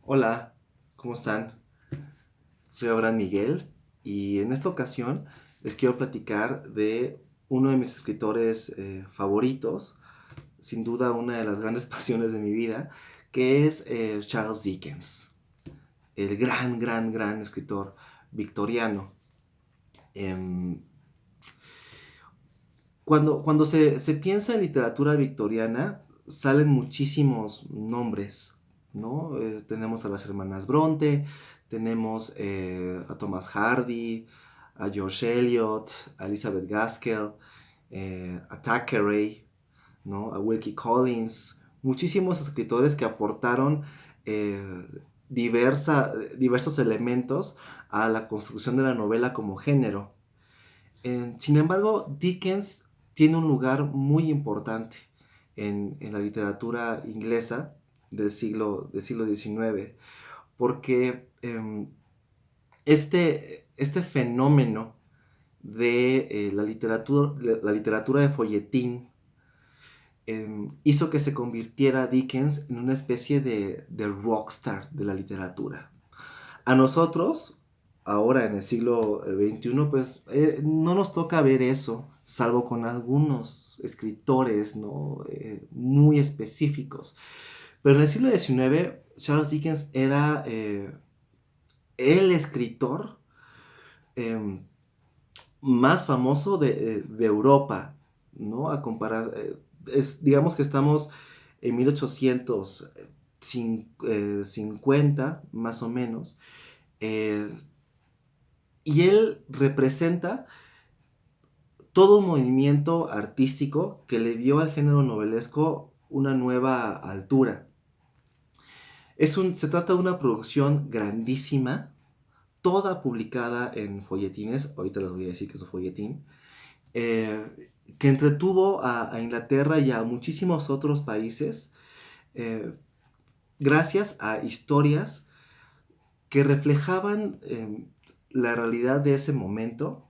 Hola, ¿cómo están? Soy Abraham Miguel y en esta ocasión les quiero platicar de uno de mis escritores favoritos, sin duda una de las grandes pasiones de mi vida, que es Charles Dickens, el gran escritor victoriano. Em, cuando se piensa en literatura victoriana, salen muchísimos nombres, ¿no? Tenemos a las hermanas Bronte, tenemos a Thomas Hardy, a George Eliot, a Elizabeth Gaskell, a Thackeray, ¿no? A Wilkie Collins, muchísimos escritores que aportaron eh, diversos elementos a la construcción de la novela como género. Sin embargo, Dickens tiene un lugar muy importante en la literatura inglesa del siglo XIX, porque este fenómeno de la literatura de folletín hizo que se convirtiera Dickens en una especie de rockstar de la literatura. A nosotros, ahora en el siglo XXI, pues no nos toca ver eso, salvo con algunos escritores, ¿no? Muy específicos. Pero en el siglo XIX, Charles Dickens era el escritor eh, más famoso de Europa, ¿no? A comparar, digamos que estamos en 1850, más o menos, eh, y él representa todo un movimiento artístico que le dio al género novelesco una nueva altura. Se trata de una producción grandísima, toda publicada en folletines, ahorita les voy a decir que es un folletín, que entretuvo a Inglaterra y a muchísimos otros países eh, gracias a historias que reflejaban la realidad de ese momento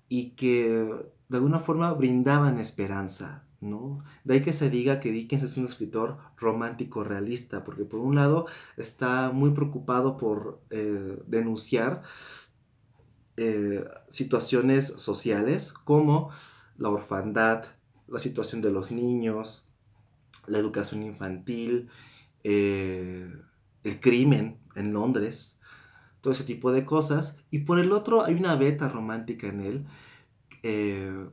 y que de alguna forma brindaban esperanza, ¿no? De ahí que se diga que Dickens es un escritor romántico realista, porque por un lado está muy preocupado por denunciar situaciones sociales como la orfandad, la situación de los niños, la educación infantil, eh, el crimen en Londres, todo ese tipo de cosas. Y por el otro hay una beta romántica en él, eh,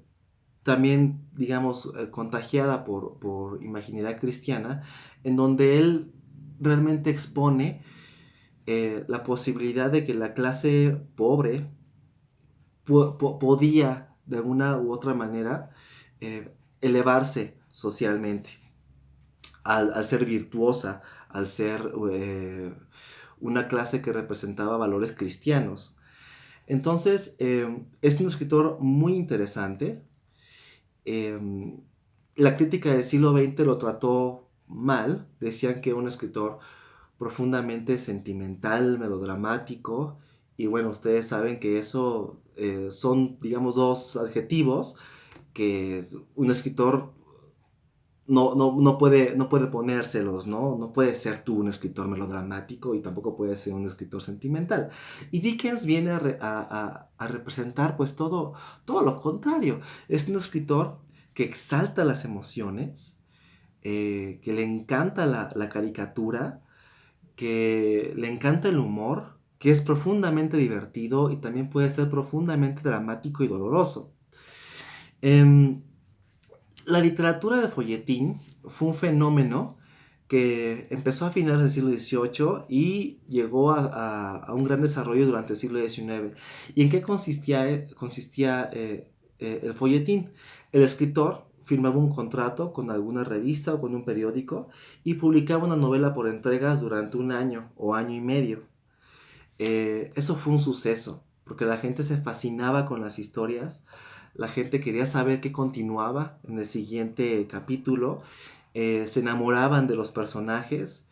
también, digamos, contagiada por imaginidad cristiana, en donde él realmente expone la posibilidad de que la clase pobre podía, de alguna u otra manera, elevarse socialmente, al ser virtuosa, al ser una clase que representaba valores cristianos. Entonces, es un escritor muy interesante. Eh, la crítica del siglo XX lo trató mal, decían que era un escritor profundamente sentimental, melodramático, y bueno, ustedes saben que eso son, digamos, dos adjetivos que un escritor no puede ponérselos, ¿no? No puede ser tú un escritor melodramático y tampoco puede ser un escritor sentimental. Y Dickens viene a representar pues todo lo contrario. Es un escritor que exalta las emociones, que le encanta la caricatura, que le encanta el humor, que es profundamente divertido y también puede ser profundamente dramático y doloroso. Em, la literatura de folletín fue un fenómeno que empezó a finales del siglo XVIII y llegó a un gran desarrollo durante el siglo XIX. ¿Y en qué consistía el folletín? El escritor firmaba un contrato con alguna revista o con un periódico y publicaba una novela por entregas durante un año o año y medio. Eso fue un suceso, porque la gente se fascinaba con las historias, la gente quería saber qué continuaba en el siguiente capítulo, se enamoraban de los personajes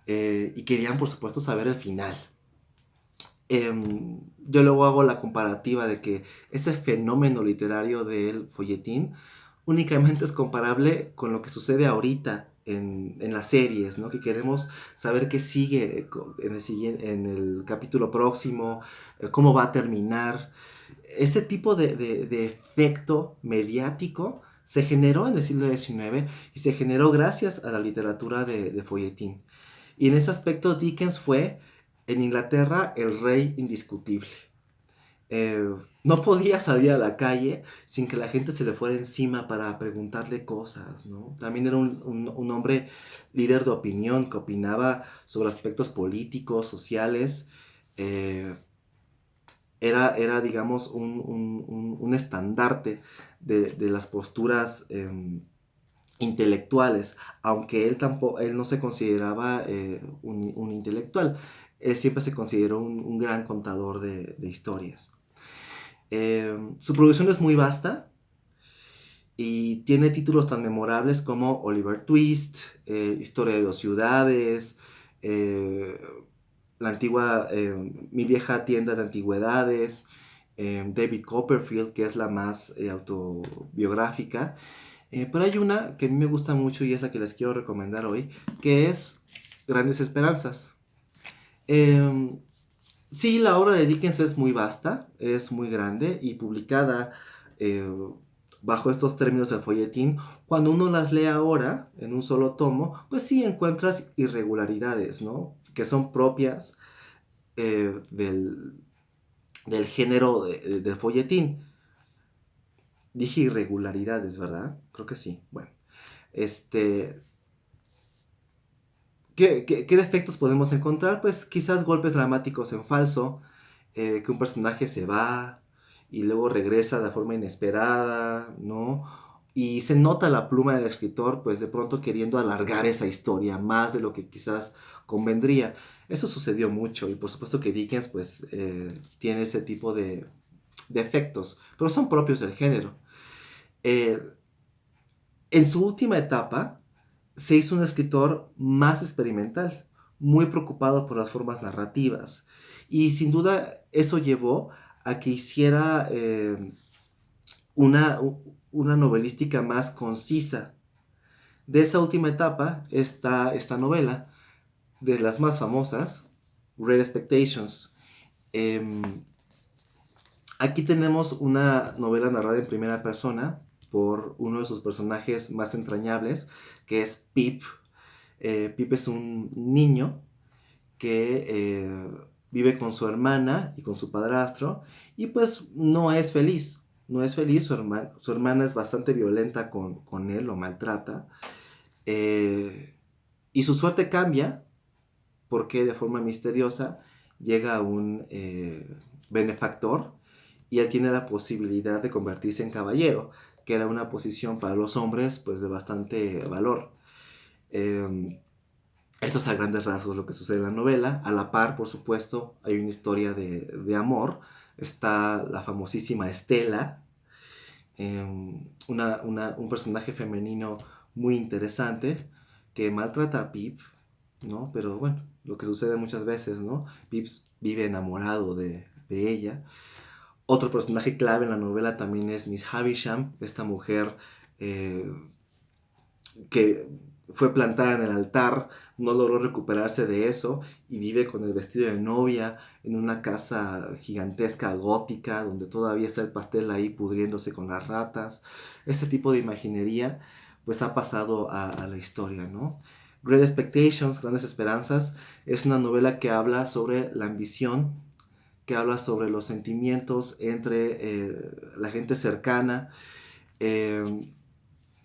y querían, por supuesto, saber el final. Yo luego hago la comparativa de que ese fenómeno literario del folletín únicamente es comparable con lo que sucede ahorita en las series, ¿no? Que queremos saber qué sigue en el capítulo próximo, cómo va a terminar. Ese tipo de efecto mediático se generó en el siglo XIX y se generó gracias a la literatura de folletín. Y en ese aspecto Dickens fue en Inglaterra el rey indiscutible. Eh, no podía salir a la calle sin que la gente se le fuera encima para preguntarle cosas, ¿no? También era un hombre líder de opinión que opinaba sobre aspectos políticos, sociales. eh, era digamos, un estandarte de las posturas intelectuales, aunque él no se consideraba un intelectual. Él siempre se consideró un gran contador de historias. Su producción es muy vasta y tiene títulos tan memorables como Oliver Twist, Historia de dos ciudades, eh, la antigua, Mi vieja tienda de antigüedades, David Copperfield, que es la más autobiográfica. Pero hay una que a mí me gusta mucho y es la que les quiero recomendar hoy, que es Grandes Esperanzas. Eh, sí, la obra de Dickens es muy vasta, es muy grande y publicada eh, bajo estos términos del folletín. Cuando uno las lee ahora en un solo tomo, pues sí encuentras irregularidades, ¿no? Que son propias del género del folletín. Dije irregularidades, ¿verdad? Creo que sí. Bueno, este, ¿qué defectos podemos encontrar? Pues quizás golpes dramáticos en falso, que un personaje se va y luego regresa de forma inesperada, ¿no? Y se nota la pluma del escritor, pues de pronto queriendo alargar esa historia más de lo que quizás convendría. Eso sucedió mucho y por supuesto que Dickens, pues, tiene ese tipo de efectos, pero son propios del género. Eh, en su última etapa, se hizo un escritor más experimental, muy preocupado por las formas narrativas. Y sin duda eso llevó a que hiciera una novelística más concisa. De esa última etapa está esta novela, de las más famosas, Great Expectations. Eh, Aquí tenemos una novela narrada en primera persona por uno de sus personajes más entrañables, que es Pip. Pip es un niño que vive con su hermana y con su padrastro y pues no es feliz. No es feliz, su hermana es bastante violenta con él, lo maltrata. eh, y su suerte cambia porque de forma misteriosa llega un benefactor y él tiene la posibilidad de convertirse en caballero, que era una posición para los hombres pues de bastante valor. Eh, Esto es a grandes rasgos lo que sucede en la novela. A la par, por supuesto, hay una historia de amor. Está la famosísima Estela, un personaje femenino muy interesante que maltrata a Pip, ¿no? Pero bueno, lo que sucede muchas veces, ¿no? Pip vive enamorado de ella. Otro personaje clave en la novela también es Miss Havisham, esta mujer eh, que fue plantada en el altar, no logró recuperarse de eso y vive con el vestido de novia en una casa gigantesca gótica donde todavía está el pastel ahí pudriéndose con las ratas. Este tipo de imaginería pues ha pasado a la historia, ¿no? Great Expectations, Grandes Esperanzas, es una novela que habla sobre la ambición, que habla sobre los sentimientos entre la gente cercana. Eh,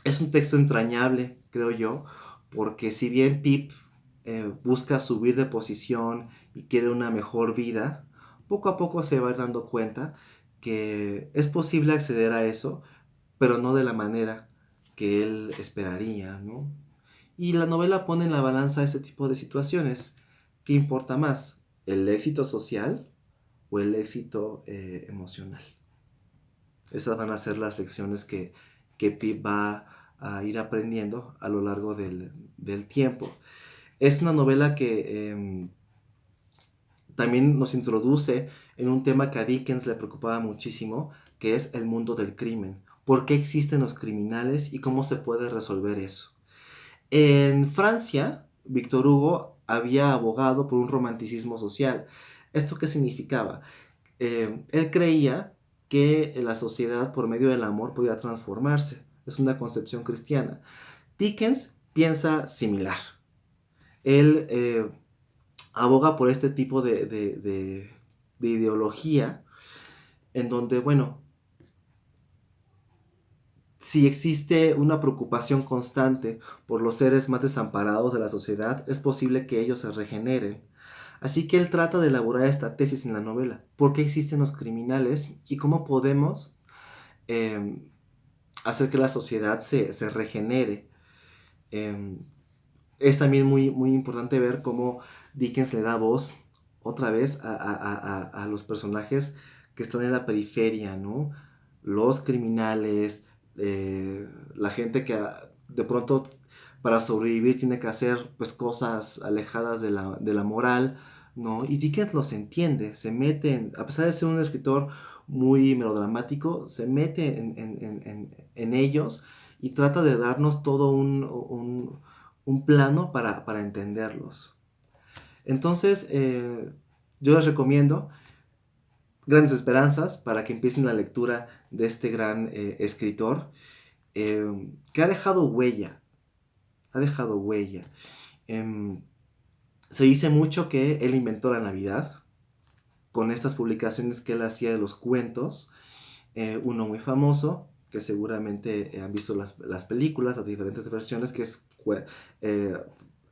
es un texto entrañable, creo yo, porque si bien Pip busca subir de posición y quiere una mejor vida, poco a poco se va dando cuenta que es posible acceder a eso, pero no de la manera que él esperaría, ¿no? Y la novela pone en la balanza ese tipo de situaciones. ¿Qué importa más? ¿El éxito social o el éxito emocional? Esas van a ser las lecciones que Pip va a ir aprendiendo a lo largo del tiempo. Es una novela que también nos introduce en un tema que a Dickens le preocupaba muchísimo, que es el mundo del crimen. ¿Por qué existen los criminales y cómo se puede resolver eso? En Francia, Víctor Hugo había abogado por un romanticismo social. ¿Esto qué significaba? Él creía que la sociedad por medio del amor podía transformarse. Es una concepción cristiana. Dickens piensa similar. Él aboga por este tipo de ideología en donde, bueno, si existe una preocupación constante por los seres más desamparados de la sociedad, es posible que ellos se regeneren. Así que él trata de elaborar esta tesis en la novela. ¿Por qué existen los criminales y cómo podemos eh, hacer que la sociedad se regenere? Eh, es también muy importante ver cómo Dickens le da voz otra vez a los personajes que están en la periferia, ¿no? Los criminales, la gente que de pronto para sobrevivir tiene que hacer pues cosas alejadas de la moral, ¿no? Y Dickens los entiende, se mete, a pesar de ser un escritor muy melodramático, se mete en ellos y trata de darnos todo un plano para entenderlos. Entonces, yo les recomiendo Grandes Esperanzas para que empiecen la lectura de este gran escritor que ha dejado huella, ha dejado huella. Em, Se dice mucho que él inventó la Navidad con estas publicaciones que él hacía de los cuentos. Uno muy famoso, que seguramente han visto las películas, las diferentes versiones, que es eh,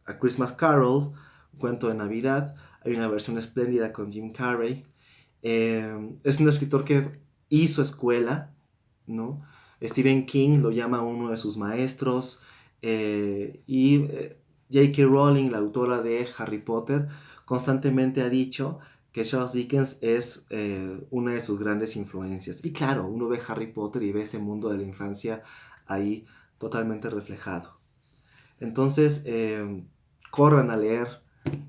A Christmas Carol, un cuento de Navidad. Hay una versión espléndida con Jim Carrey. Es un escritor que hizo escuela, ¿no? Stephen King lo llama uno de sus maestros. Y J.K. Rowling, la autora de Harry Potter, constantemente ha dicho que Charles Dickens es una de sus grandes influencias. Y claro, uno ve Harry Potter y ve ese mundo de la infancia ahí totalmente reflejado. Entonces, corran a leer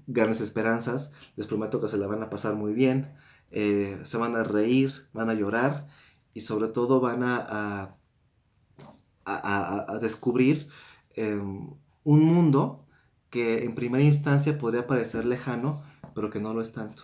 Grandes Esperanzas. Les prometo que se la van a pasar muy bien. Se van a reír, van a llorar y sobre todo van a descubrir un mundo que en primera instancia podría parecer lejano, pero que no lo es tanto.